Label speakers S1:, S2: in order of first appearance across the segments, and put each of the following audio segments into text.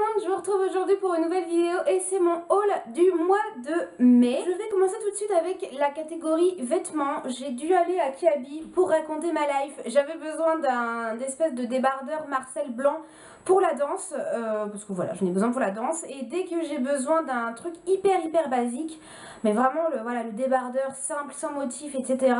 S1: monde, je vous retrouve aujourd'hui pour une nouvelle vidéo et c'est mon haul du mois de mai. Je vais commencer tout de suite avec la catégorie vêtements. J'ai dû aller à Kiabi pour raconter ma life. J'avais besoin d'un espèce de débardeur Marcel blanc pour la danse, parce que voilà, j'en ai besoin pour la danse. Et dès que j'ai besoin d'un truc hyper basique, mais vraiment le débardeur simple, sans motif, etc.,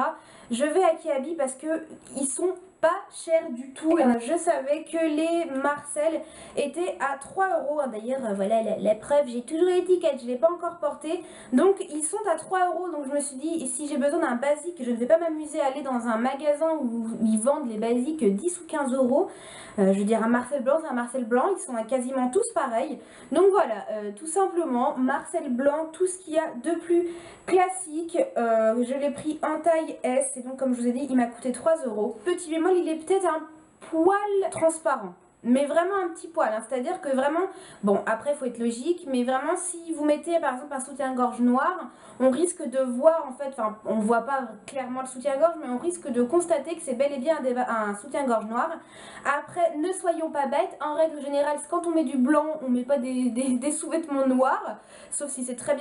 S1: je vais à Kiabi parce que ils sont pas cher du tout. Je savais que les Marcel étaient à 3 €. D'ailleurs, voilà la preuve, j'ai toujours l'étiquette, je ne l'ai pas encore portée. Donc, ils sont à 3 €. Donc, je me suis dit, si j'ai besoin d'un basique, je ne vais pas m'amuser à aller dans un magasin où ils vendent les basiques 10 ou 15 €. Je veux dire, un Marcel blanc, c'est un Marcel blanc. Ils sont quasiment tous pareils. Donc, voilà, tout simplement, Marcel blanc, tout ce qu'il y a de plus classique. Je l'ai pris en taille S. Et donc, comme je vous ai dit, il m'a coûté 3 €. Petit bémol, il est peut-être un poil transparent, mais vraiment un petit poil, hein. C'est-à-dire que vraiment, bon, après il faut être logique, mais vraiment si vous mettez par exemple un soutien-gorge noir, on risque de voir en fait, enfin on voit pas clairement le soutien-gorge, mais on risque de constater que c'est bel et bien un soutien-gorge noir. Après, ne soyons pas bêtes, en règle générale, quand on met du blanc, on met pas des sous-vêtements noirs, sauf si c'est très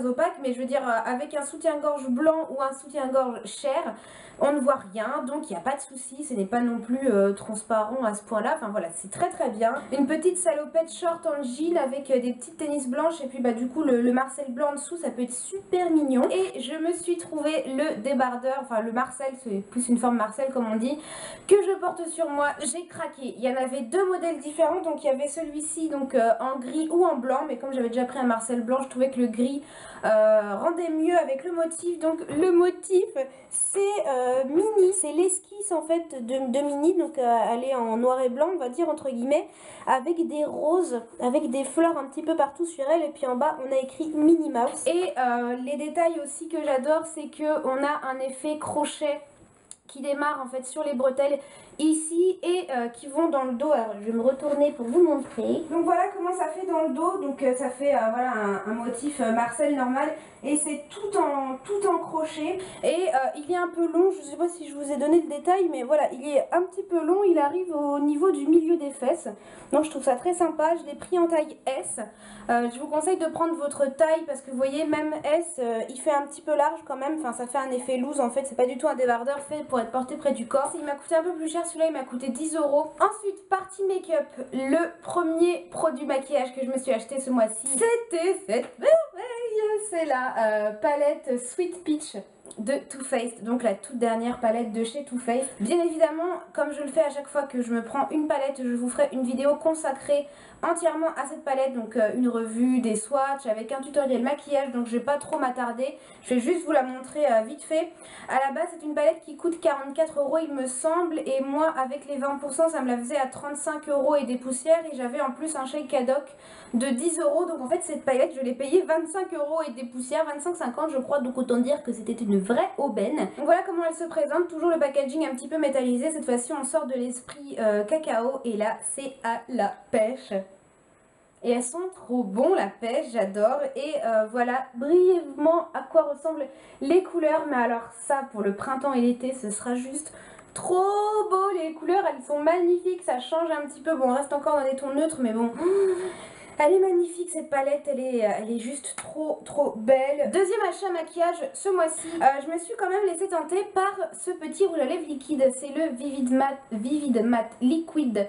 S1: opaque, mais je veux dire, avec un soutien-gorge blanc ou un soutien-gorge chair, on ne voit rien, donc il n'y a pas de souci, ce n'est pas non plus transparent à ce point-là. Enfin voilà, c'est très bien. Une petite salopette short en jean avec des petites tennis blanches et puis bah du coup le Marcel blanc en dessous, ça peut être super mignon. Et je me suis trouvé le débardeur, enfin le Marcel, c'est plus une forme Marcel comme on dit, que je porte sur moi. J'ai craqué. Il y en avait deux modèles différents, donc il y avait celui-ci donc en gris ou en blanc, mais comme j'avais déjà pris un Marcel blanc, je trouvais que le gris rendait mieux avec le motif. Donc le motif c'est mini, c'est l'esquisse en fait de mini, donc elle est en noir et blanc on va dire entre guillemets, avec des roses, avec des fleurs un petit peu partout sur elle, et puis en bas on a écrit Minnie Mouse. Et les détails aussi que j'adore, c'est que on a un effet crochet qui démarre en fait sur les bretelles ici et qui vont dans le dos. Alors je vais me retourner pour vous montrer. Donc voilà comment ça fait dans le dos. Donc ça fait voilà un motif Marcel normal et c'est tout en crochet. Et il est un peu long, je sais pas si je vous ai donné le détail, mais voilà, il est un petit peu long, il arrive au niveau du milieu des fesses. Donc je trouve ça très sympa, je l'ai pris en taille S. Je vous conseille de prendre votre taille parce que vous voyez, même S, il fait un petit peu large quand même, enfin ça fait un effet loose en fait, c'est pas du tout un débardeur fait pour être porté près du corps. Il m'a coûté un peu plus cher, celui-là il m'a coûté 10 €. Ensuite, partie make-up, le premier produit maquillage que je me suis acheté ce mois-ci, c'était cette merveille, c'est la palette Sweet Peach de Too Faced, donc la toute dernière palette de chez Too Faced. Bien évidemment, comme je le fais à chaque fois que je me prends une palette, je vous ferai une vidéo consacrée entièrement à cette palette, donc une revue, des swatchs avec un tutoriel maquillage, donc je vais pas trop m'attarder, je vais juste vous la montrer vite fait. À la base c'est une palette qui coûte 44 € il me semble, et moi avec les 20% ça me la faisait à 35 € et des poussières, et j'avais en plus un chèque cadoc de 10 €, donc en fait cette palette je l'ai payée 25 € et des poussières, 25,50 je crois, donc autant dire que c'était une vraie aubaine. Donc voilà comment elle se présente, toujours le packaging un petit peu métallisé, cette fois-ci on sort de l'esprit cacao, et là c'est à la pêche. Et elles sont trop bon, la pêche, j'adore. Et voilà brièvement à quoi ressemblent les couleurs. Mais alors ça, pour le printemps et l'été, ce sera juste trop beau. Les couleurs, elles sont magnifiques, ça change un petit peu. Bon, on reste encore dans des tons neutres, mais bon... Elle est magnifique cette palette, elle est juste trop belle. Deuxième achat maquillage ce mois-ci, je me suis quand même laissé tenter par ce petit rouge à lèvres liquide. C'est le Vivid Matte Liquid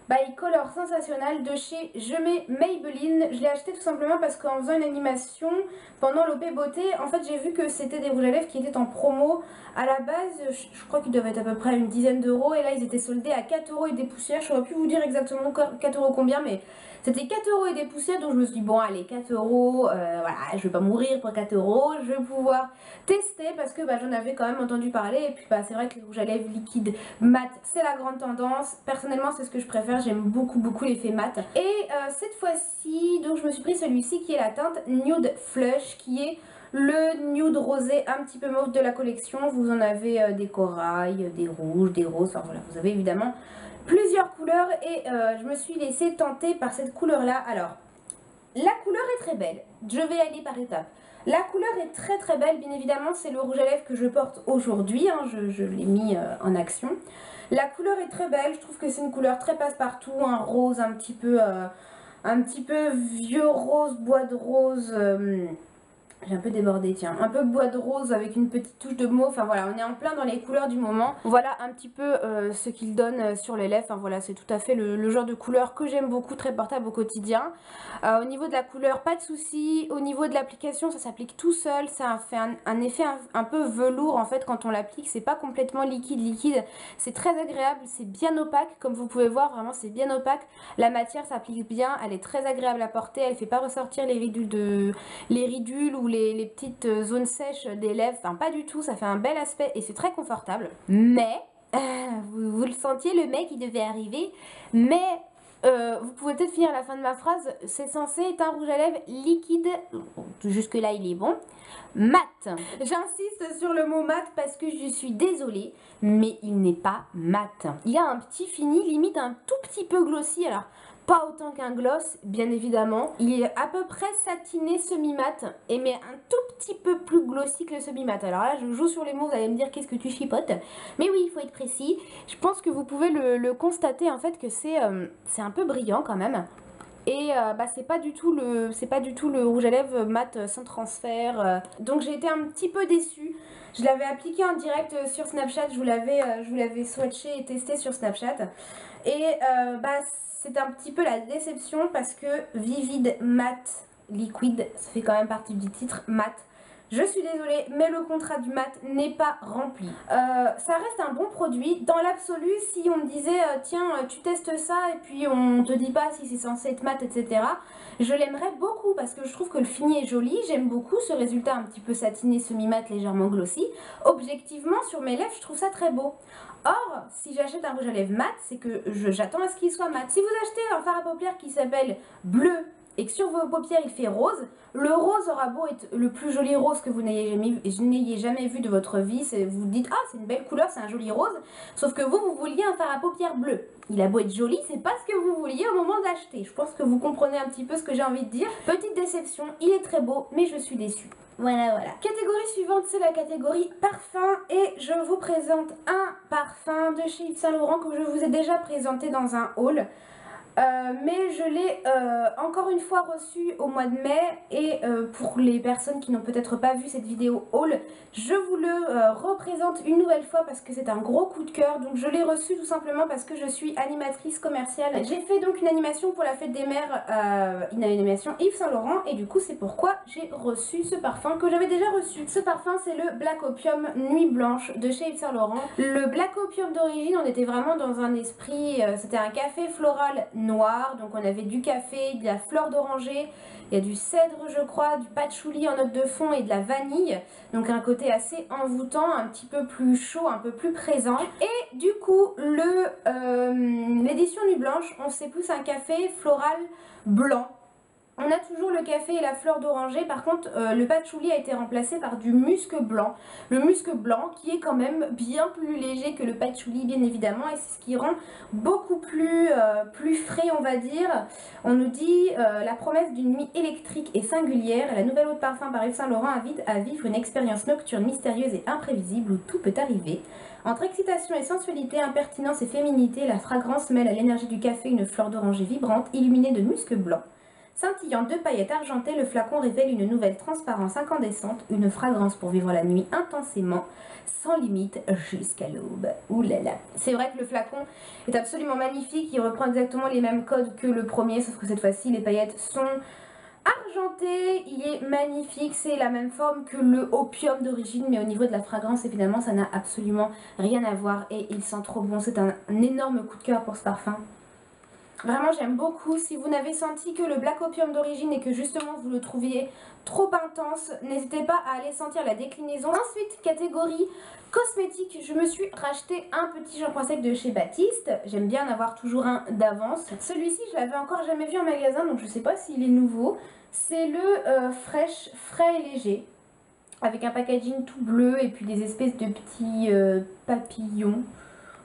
S1: by Color Sensationnel de chez Je mets Maybelline. Je l'ai acheté tout simplement parce qu'en faisant une animation pendant l'OP Beauté, en fait j'ai vu que c'était des rouges à lèvres qui étaient en promo. À la base, je crois qu'ils doivent être à peu près une dizaine d'euros, et là ils étaient soldés à 4 € et des poussières. Je saurais plus vous dire exactement 4 € combien, mais c'était 4 € et des poussières, donc je me suis dit bon allez 4 €, voilà, je vais pas mourir pour 4 €, je vais pouvoir tester parce que bah, j'en avais quand même entendu parler, et puis bah, c'est vrai que les rouges à lèvres liquides mat c'est la grande tendance. Personnellement c'est ce que je préfère, j'aime beaucoup l'effet mat. Et cette fois-ci, donc je me suis pris celui-ci qui est la teinte Nude Flush, qui est le nude rosé un petit peu mauve de la collection. Vous en avez des corails, des rouges, des roses, enfin voilà, vous avez évidemment plusieurs couleurs, et je me suis laissée tenter par cette couleur là. Alors la couleur est très belle, je vais aller par étapes. La couleur est très belle, bien évidemment c'est le rouge à lèvres que je porte aujourd'hui, hein, je l'ai mis en action. La couleur est très belle, je trouve que c'est une couleur très passe-partout, un rose un petit peu un petit peu vieux rose, bois de rose. J'ai un peu débordé, tiens. Un peu bois de rose avec une petite touche de mauve. Enfin voilà, on est en plein dans les couleurs du moment. Voilà un petit peu ce qu'il donne sur les lèvres. Enfin voilà, c'est tout à fait le genre de couleur que j'aime beaucoup, très portable au quotidien. Au niveau de la couleur, pas de souci. Au niveau de l'application, ça s'applique tout seul. Ça fait un effet un peu velours en fait quand on l'applique. C'est pas complètement liquide. C'est très agréable, c'est bien opaque. Comme vous pouvez voir, vraiment c'est bien opaque. La matière s'applique bien, elle est très agréable à porter. Elle fait pas ressortir les ridules ou les petites zones sèches des lèvres, enfin pas du tout, ça fait un bel aspect et c'est très confortable. Mais, vous le sentiez, le mec il devait arriver, mais vous pouvez peut-être finir la fin de ma phrase, c'est censé être un rouge à lèvres liquide, jusque là il est bon, mat. J'insiste sur le mot mat parce que je suis désolée, mais il n'est pas mat. Il a un petit fini, limite un tout petit peu glossy, alors pas autant qu'un gloss, bien évidemment. Il est à peu près satiné semi-mat, et mais un tout petit peu plus glossy que le semi-mat. Alors là, je joue sur les mots, vous allez me dire qu'est-ce que tu chipotes. Mais oui, il faut être précis. Je pense que vous pouvez le constater, en fait, que c'est un peu brillant quand même. Et bah, c'est pas du tout le rouge à lèvres mat sans transfert. Donc j'ai été un petit peu déçue. Je l'avais appliqué en direct sur Snapchat, je vous l'avais swatché et testé sur Snapchat. Et bah c'est un petit peu la déception parce que Vivid Matte Liquide, ça fait quand même partie du titre, mat. Je suis désolée, mais le contrat du mat n'est pas rempli. Ça reste un bon produit. Dans l'absolu, si on me disait, tiens, tu testes ça et puis on te dit pas si c'est censé être mat, etc., je l'aimerais beaucoup parce que je trouve que le fini est joli. J'aime beaucoup ce résultat un petit peu satiné, semi-mat, légèrement glossy. Objectivement, sur mes lèvres, je trouve ça très beau. Or, si j'achète un rouge à lèvres mat, c'est que j'attends à ce qu'il soit mat. Si vous achetez un fard à paupières qui s'appelle bleu et que sur vos paupières il fait rose, le rose aura beau être le plus joli rose que vous n'ayez jamais vu de votre vie, vous vous dites ah c'est une belle couleur, c'est un joli rose, sauf que vous vouliez un fard à paupières bleu. Il a beau être joli, c'est pas ce que vous vouliez au moment d'acheter. Je pense que vous comprenez un petit peu ce que j'ai envie de dire. Petite déception, il est très beau, mais je suis déçue. Voilà. Catégorie suivante, c'est la catégorie parfum et je vous présente un parfum de chez Yves Saint Laurent que je vous ai déjà présenté dans un haul. Mais je l'ai encore une fois reçu au mois de mai et pour les personnes qui n'ont peut-être pas vu cette vidéo haul, je vous le représente une nouvelle fois parce que c'est un gros coup de cœur. Donc je l'ai reçu tout simplement parce que je suis animatrice commerciale. J'ai fait donc une animation pour la fête des mères, une animation Yves Saint Laurent, et du coup c'est pourquoi j'ai reçu ce parfum que j'avais déjà reçu. Ce parfum c'est le Black Opium Nuit Blanche de chez Yves Saint Laurent. Le Black Opium d'origine, on était vraiment dans un esprit, c'était un café floral noir, donc on avait du café, de la fleur d'oranger, il y a du cèdre je crois, du patchouli en note de fond et de la vanille, donc un côté assez envoûtant, un petit peu plus chaud, un peu plus présent. Et du coup l'édition Nuit Blanche, on sait plus un café floral blanc. On a toujours le café et la fleur d'oranger, par contre le patchouli a été remplacé par du musc blanc. Le musc blanc qui est quand même bien plus léger que le patchouli bien évidemment, et c'est ce qui rend beaucoup plus frais on va dire. On nous dit la promesse d'une nuit électrique et singulière, la nouvelle eau de parfum par Yves Saint Laurent invite à vivre une expérience nocturne mystérieuse et imprévisible où tout peut arriver. Entre excitation et sensualité, impertinence et féminité, la fragrance mêle à l'énergie du café une fleur d'oranger vibrante illuminée de musc blanc. Scintillant de paillettes argentées, le flacon révèle une nouvelle transparence incandescente, une fragrance pour vivre la nuit intensément, sans limite jusqu'à l'aube. Ouh là là. C'est vrai que le flacon est absolument magnifique, il reprend exactement les mêmes codes que le premier, sauf que cette fois-ci les paillettes sont argentées, il est magnifique, c'est la même forme que le opium d'origine, mais au niveau de la fragrance évidemment ça n'a absolument rien à voir et il sent trop bon. C'est un énorme coup de cœur pour ce parfum. Vraiment j'aime beaucoup. Si vous n'avez senti que le Black Opium d'origine et que justement vous le trouviez trop intense, n'hésitez pas à aller sentir la déclinaison. Ensuite, catégorie cosmétique, je me suis racheté un petit shampoing sec de chez Baptiste. J'aime bien en avoir toujours un d'avance. Celui-ci je l'avais encore jamais vu en magasin, donc je sais pas s'il est nouveau. C'est le Fresh Frais et Léger, avec un packaging tout bleu et puis des espèces de petits papillons.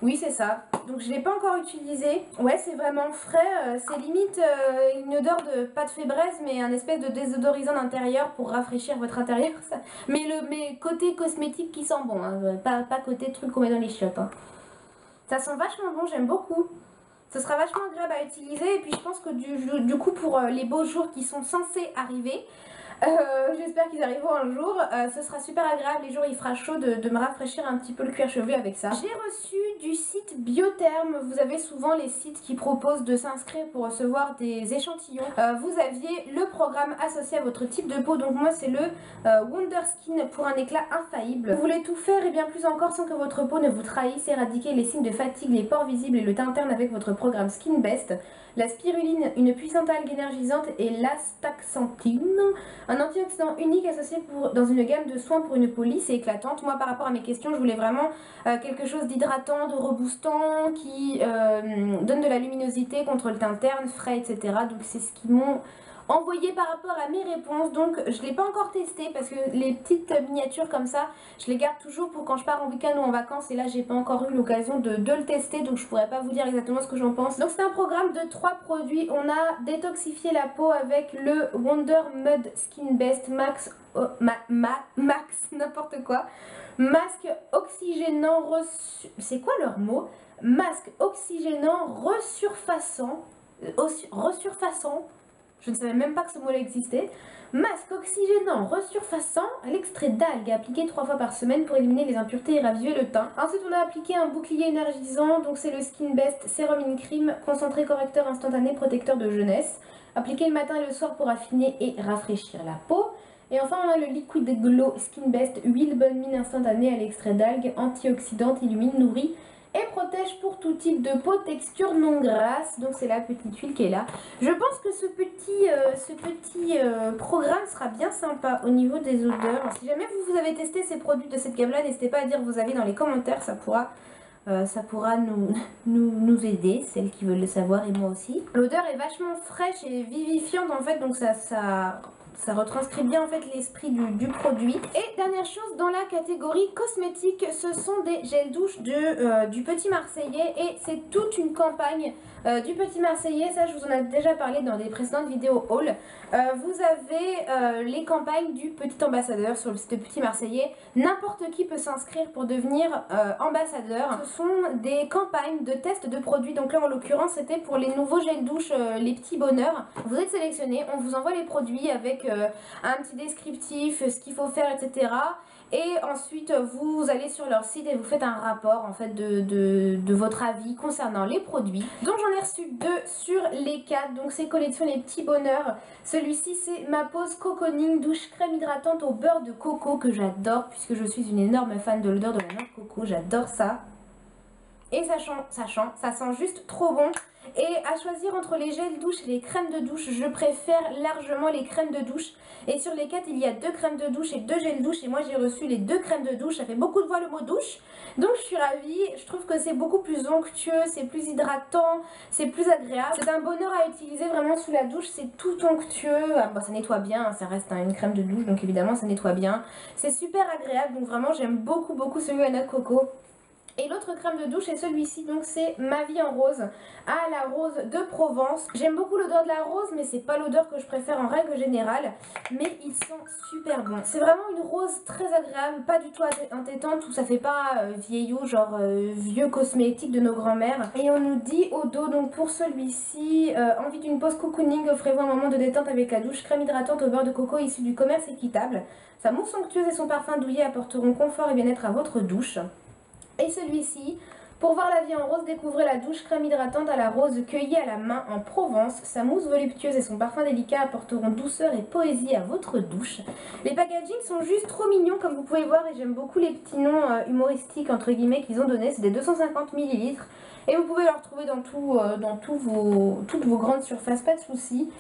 S1: Oui c'est ça, donc je ne l'ai pas encore utilisé. Ouais c'est vraiment frais, c'est limite une odeur de pas de fébraise mais un espèce de désodorisant d'intérieur pour rafraîchir votre intérieur. Ça. Mais côté cosmétique qui sent bon, hein, pas côté truc qu'on met dans les chiottes. Hein. Ça sent vachement bon, j'aime beaucoup. Ce sera vachement agréable à utiliser et puis je pense que du coup pour les beaux jours qui sont censés arriver, j'espère qu'ils arriveront un jour, ce sera super agréable les jours où il fera chaud de me rafraîchir un petit peu le cuir chevelu avec ça. J'ai reçu du site Biotherme, vous avez souvent les sites qui proposent de s'inscrire pour recevoir des échantillons. Vous aviez le programme associé à votre type de peau, donc moi c'est le Wonder Skin pour un éclat infaillible. Vous voulez tout faire et bien plus encore sans que votre peau ne vous trahisse, éradiquer les signes de fatigue, les pores visibles et le teint interne avec votre programme Skin Best. La spiruline, une puissante algue énergisante, et l'astaxanthine, un antioxydant unique associé dans une gamme de soins pour une peau lisse et éclatante. Moi par rapport à mes questions, je voulais vraiment quelque chose d'hydratant, de reboostant, qui donne de la luminosité contre le teint terne, frais, etc. Donc c'est ce qu'ils m'ont envoyé par rapport à mes réponses. Donc je ne l'ai pas encore testé parce que les petites miniatures comme ça, je les garde toujours pour quand je pars en week-end ou en vacances, et là j'ai pas encore eu l'occasion de le tester, donc je pourrais pas vous dire exactement ce que j'en pense. Donc c'est un programme de 3 produits. On a détoxifié la peau avec le Wonder Mud Skin Best Max n'importe quoi, masque oxygénant c'est quoi leur mot, masque oxygénant resurfaçant, je ne savais même pas que ce mot existait. Masque oxygénant resurfaçant à l'extrait d'algues appliqué 3 fois par semaine pour éliminer les impuretés et raviver le teint. Ensuite on a appliqué un bouclier énergisant, donc c'est le Skin Best Sérum in Cream, concentré correcteur instantané, protecteur de jeunesse. Appliqué le matin et le soir pour affiner et rafraîchir la peau. Et enfin on a le Liquid Glow Skin Best, huile bonne mine instantanée à l'extrait d'algues, antioxydante, illumine, nourrit et protège pour tout type de peau, texture non grasse. Donc c'est la petite huile qui est là. Je pense que ce petit programme sera bien sympa au niveau des odeurs. Si jamais vous avez testé ces produits de cette gamme là, n'hésitez pas à dire vos avis dans les commentaires, ça pourra nous aider, celles qui veulent le savoir et moi aussi. L'odeur est vachement fraîche et vivifiante en fait, donc ça retranscrit bien en fait l'esprit du produit. Et dernière chose, dans la catégorie cosmétique, ce sont des gels douche du Petit Marseillais, et c'est toute une campagne du Petit Marseillais. Ça je vous en ai déjà parlé dans des précédentes vidéos haul. Vous avez les campagnes du Petit Ambassadeur sur le site Petit Marseillais. N'importe qui peut s'inscrire pour devenir ambassadeur. Ce sont des campagnes de tests de produits. Donc là en l'occurrence c'était pour les nouveaux gels douche, les petits bonheurs. Vous êtes sélectionné, on vous envoie les produits avec un petit descriptif, ce qu'il faut faire, etc. Et ensuite vous allez sur leur site et vous faites un rapport en fait de votre avis concernant les produits. Donc j'en ai reçu 2 sur les 4, donc c'est collection les petits bonheurs. Celui-ci c'est ma pose cocooning douche crème hydratante au beurre de coco, que j'adore puisque je suis une énorme fan de l'odeur de la noix de coco, j'adore ça. Et ça sent juste trop bon. Et à choisir entre les gels douche et les crèmes de douche, je préfère largement les crèmes de douche. Et sur les 4 il y a 2 crèmes de douche et 2 gels douche, et moi j'ai reçu les 2 crèmes de douche. Ça fait beaucoup de fois le mot douche, donc je suis ravie. Je trouve que c'est beaucoup plus onctueux, c'est plus hydratant, c'est plus agréable. C'est un bonheur à utiliser vraiment sous la douche, c'est tout onctueux. Ah, bah, ça nettoie bien, ça reste une crème de douche donc évidemment ça nettoie bien. C'est super agréable, donc vraiment j'aime beaucoup celui à noix de coco. Et l'autre crème de douche est celui-ci, donc c'est Ma Vie en Rose, à la rose de Provence. J'aime beaucoup l'odeur de la rose, mais c'est pas l'odeur que je préfère en règle générale. Mais ils sont super bons. C'est vraiment une rose très agréable, pas du tout entêtante, où ça fait pas vieillot, genre vieux cosmétique de nos grands-mères. Et on nous dit au dos, donc pour celui-ci, envie d'une pause cocooning, offrez-vous un moment de détente avec la douche crème hydratante au beurre de coco issue du commerce équitable. Sa mousse somptueuse et son parfum douillet apporteront confort et bien-être à votre douche. Et celui-ci, pour voir la vie en rose, découvrez la douche crème hydratante à la rose cueillie à la main en Provence. Sa mousse voluptueuse et son parfum délicat apporteront douceur et poésie à votre douche. Les packagings sont juste trop mignons comme vous pouvez voir, et j'aime beaucoup les petits noms humoristiques entre guillemets qu'ils ont donnés. C'est des 250 ml. Et vous pouvez le retrouver dans toutes vos grandes surfaces, pas de soucis.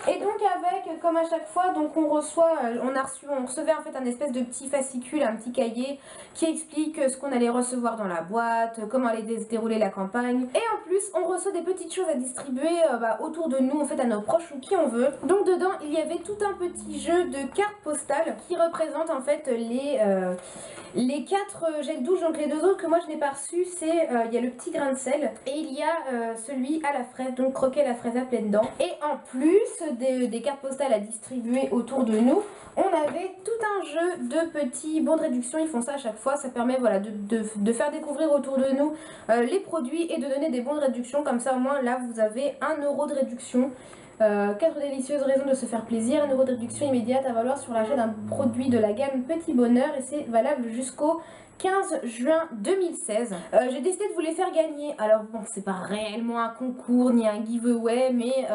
S1: Et donc avec, comme à chaque fois, donc on recevait en fait un espèce de petit fascicule, un petit cahier qui explique ce qu'on allait recevoir dans la boîte, comment allait se dérouler la campagne. Et en plus, on reçoit des petites choses à distribuer autour de nous, en fait à nos proches ou qui on veut. Donc dedans, il y avait tout un petit jeu de cartes postales qui représentent en fait les 4 gels douche. Donc les 2 autres que moi je n'ai pas reçus, c'est il y a le petit grain de sel caramel. Et il y a celui à la fraise, donc croquer la fraise à pleines dents. Et en plus des cartes postales à distribuer autour de nous, on avait tout un jeu de petits bons de réduction. Ils font ça à chaque fois, ça permet voilà, de faire découvrir autour de nous les produits et de donner des bons de réduction. Comme ça au moins là vous avez 1 € de réduction. 4 délicieuses raisons de se faire plaisir, 1 € de réduction immédiate à valoir sur l'achat d'un produit de la gamme Petit Bonheur et c'est valable jusqu'au 15 juin 2016. J'ai décidé de vous les faire gagner. Alors bon, c'est pas réellement un concours ni un giveaway, mais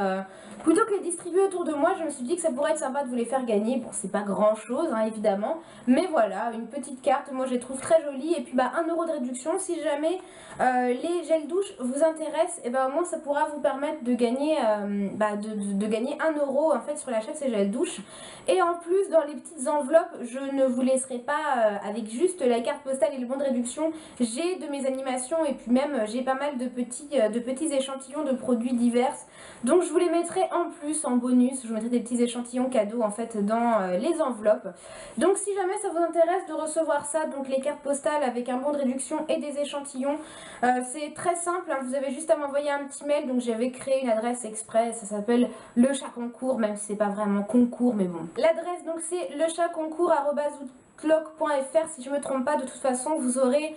S1: plutôt que les distribuer autour de moi, je me suis dit que ça pourrait être sympa de vous les faire gagner. Bon, c'est pas grand chose, hein, évidemment, mais voilà, une petite carte, moi je les trouve très jolies. Et puis bah 1 € de réduction, si jamais les gels douche vous intéressent, et ben au moins ça pourra vous permettre de gagner, de gagner 1 € en fait sur l'achat de ces gels douche. Et en plus, dans les petites enveloppes, je ne vous laisserai pas avec juste la carte postale et le bon de réduction. J'ai de mes animations et puis même j'ai pas mal de petits échantillons de produits divers. Donc je vous les mettrai en plus, en bonus, je vous mettrai des petits échantillons cadeaux en fait dans les enveloppes. Donc si jamais ça vous intéresse de recevoir ça, donc les cartes postales avec un bon de réduction et des échantillons, c'est très simple, hein, vous avez juste à m'envoyer un petit mail. Donc j'avais créé une adresse exprès, ça s'appelle le chat concours, même si c'est pas vraiment concours, mais bon. L'adresse donc c'est lechatconcours@outlook.fr si je me trompe pas. De toute façon vous aurez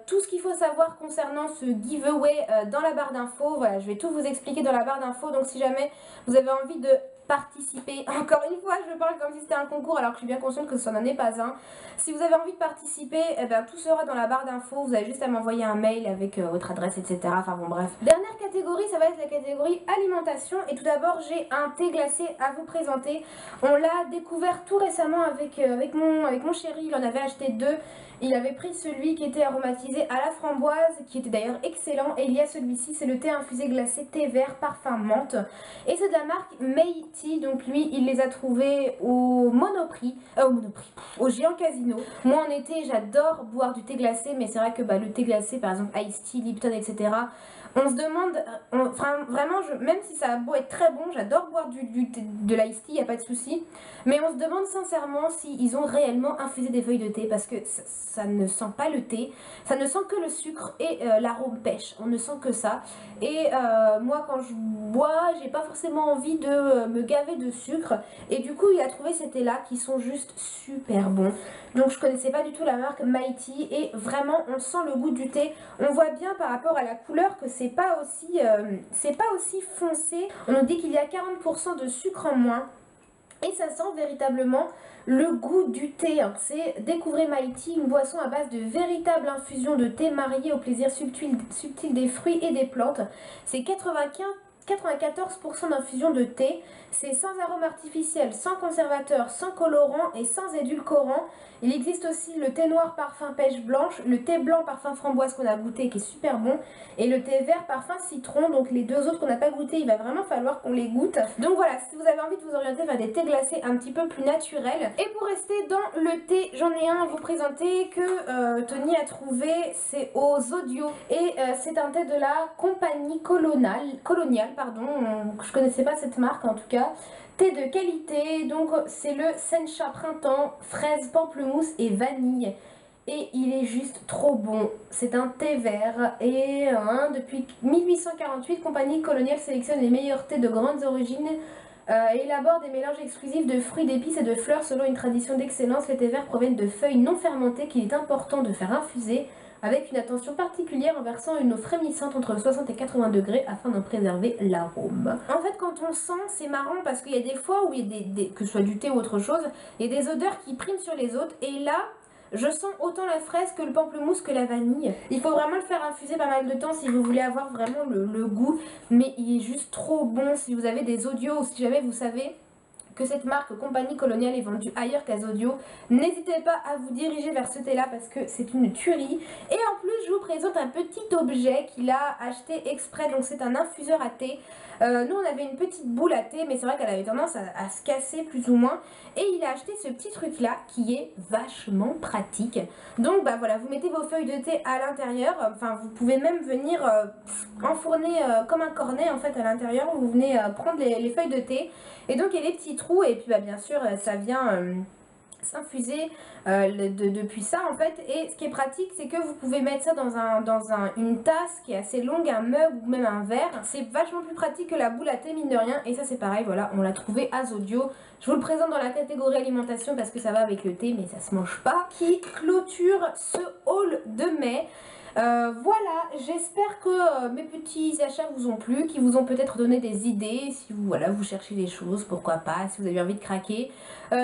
S1: tout ce qu'il faut savoir concernant ce giveaway dans la barre d'infos. Voilà, je vais tout vous expliquer dans la barre d'infos. Donc si jamais vous avez envie de participer, encore une fois je parle comme si c'était un concours alors que je suis bien consciente que ce n'en est pas un. Si vous avez envie de participer, eh ben, tout sera dans la barre d'infos. Vous avez juste à m'envoyer un mail avec votre adresse, etc. Enfin bon bref. Dernière catégorie, ça va être la catégorie alimentation. Et tout d'abord j'ai un thé glacé à vous présenter. On l'a découvert tout récemment avec mon chéri. Il en avait acheté 2. Il avait pris celui qui était aromatisé à la framboise, qui était d'ailleurs excellent. Et il y a celui-ci, c'est le thé infusé glacé thé vert parfum menthe. Et c'est de la marque Meiti. Donc lui, il les a trouvés au Monoprix. Au Géant Casino. Moi en été, j'adore boire du thé glacé. Mais c'est vrai que le thé glacé, par exemple Ice Tea, Lipton, etc. On se demande, vraiment, même si ça a beau être très bon, j'adore boire de l'ice tea, il n'y a pas de souci. Mais on se demande sincèrement s'ils ont réellement infusé des feuilles de thé parce que ça ne sent pas le thé, ça ne sent que le sucre et l'arôme pêche, on ne sent que ça. Et moi quand je bois, j'ai pas forcément envie de me gaver de sucre. Et du coup il a trouvé ces thés là qui sont juste super bons. Donc je connaissais pas du tout la marque Meiti et vraiment on sent le goût du thé. On voit bien par rapport à la couleur que c'est pas aussi foncé. On nous dit qu'il y a 40% de sucre en moins. Et ça sent véritablement le goût du thé. C'est Découvrez Meiti, une boisson à base de véritable infusion de thé mariée au plaisir subtil des fruits et des plantes. C'est 94% d'infusion de thé. C'est sans arôme artificiel, sans conservateur, sans colorant et sans édulcorant. Il existe aussi le thé noir parfum pêche blanche, le thé blanc parfum framboise qu'on a goûté qui est super bon et le thé vert parfum citron. Donc les deux autres qu'on n'a pas goûté, il va vraiment falloir qu'on les goûte. Donc voilà, si vous avez envie de vous orienter vers des thés glacés un petit peu plus naturels. Et pour rester dans le thé, j'en ai un à vous présenter que Tony a trouvé, c'est aux Audio et c'est un thé de la compagnie coloniale, je connaissais pas cette marque en tout cas. Thé de qualité, donc c'est le Sencha Printemps, fraise, pamplemousse et vanille. Et il est juste trop bon. C'est un thé vert et depuis 1848, Compagnie Coloniale sélectionne les meilleurs thés de grandes origines et élabore des mélanges exclusifs de fruits, d'épices et de fleurs selon une tradition d'excellence. Les thés verts proviennent de feuilles non fermentées qu'il est important de faire infuser avec une attention particulière en versant une eau frémissante entre 60 et 80 degrés afin d'en préserver l'arôme. En fait quand on sent, c'est marrant parce qu'il y a des fois où il y a que ce soit du thé ou autre chose, il y a des odeurs qui priment sur les autres et là je sens autant la fraise que le pamplemousse que la vanille. Il faut vraiment le faire infuser pas mal de temps si vous voulez avoir vraiment le goût, mais il est juste trop bon. Si vous avez des Audios ou si jamais vous savez que cette marque Compagnie Coloniale est vendue ailleurs qu'à Audio, n'hésitez pas à vous diriger vers ce thé là parce que c'est une tuerie. Et en plus je vous présente un petit objet qu'il a acheté exprès, donc c'est un infuseur à thé. Nous on avait une petite boule à thé mais c'est vrai qu'elle avait tendance à se casser plus ou moins et il a acheté ce petit truc là qui est vachement pratique. Donc voilà, vous mettez vos feuilles de thé à l'intérieur, enfin vous pouvez même venir enfourner comme un cornet en fait à l'intérieur, vous venez prendre les feuilles de thé et donc il y a les petits trous et puis bien sûr ça vient s'infuser depuis ça en fait. Et ce qui est pratique, c'est que vous pouvez mettre ça dans une tasse qui est assez longue, un mug ou même un verre. C'est vachement plus pratique que la boule à thé, mine de rien. Et ça c'est pareil, voilà, on l'a trouvé à Zodio. Je vous le présente dans la catégorie alimentation parce que ça va avec le thé, mais ça se mange pas. Qui clôture ce haul de mai. Voilà, j'espère que mes petits achats vous ont plu, qui vous ont peut-être donné des idées, si vous, voilà, vous cherchez des choses, pourquoi pas, si vous avez envie de craquer.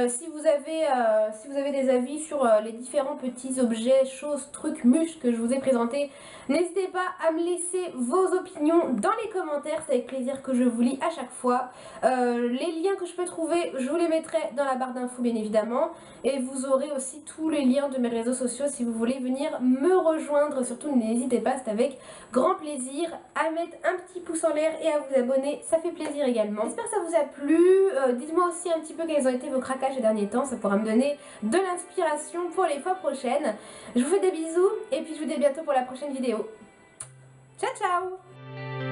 S1: Si vous avez des avis sur les différents petits objets, choses, trucs, mûches que je vous ai présentés, n'hésitez pas à me laisser vos opinions dans les commentaires, c'est avec plaisir que je vous lis à chaque fois. Les liens que je peux trouver, je vous les mettrai dans la barre d'infos bien évidemment, et vous aurez aussi tous les liens de mes réseaux sociaux si vous voulez venir me rejoindre. Surtout n'hésitez pas, c'est avec grand plaisir à mettre un petit pouce en l'air et à vous abonner, ça fait plaisir également. J'espère que ça vous a plu, dites-moi aussi un petit peu quels ont été vos craquages ces derniers temps, ça pourra me donner de l'inspiration pour les fois prochaines. Je vous fais des bisous et puis je vous dis à bientôt pour la prochaine vidéo. Ciao ciao!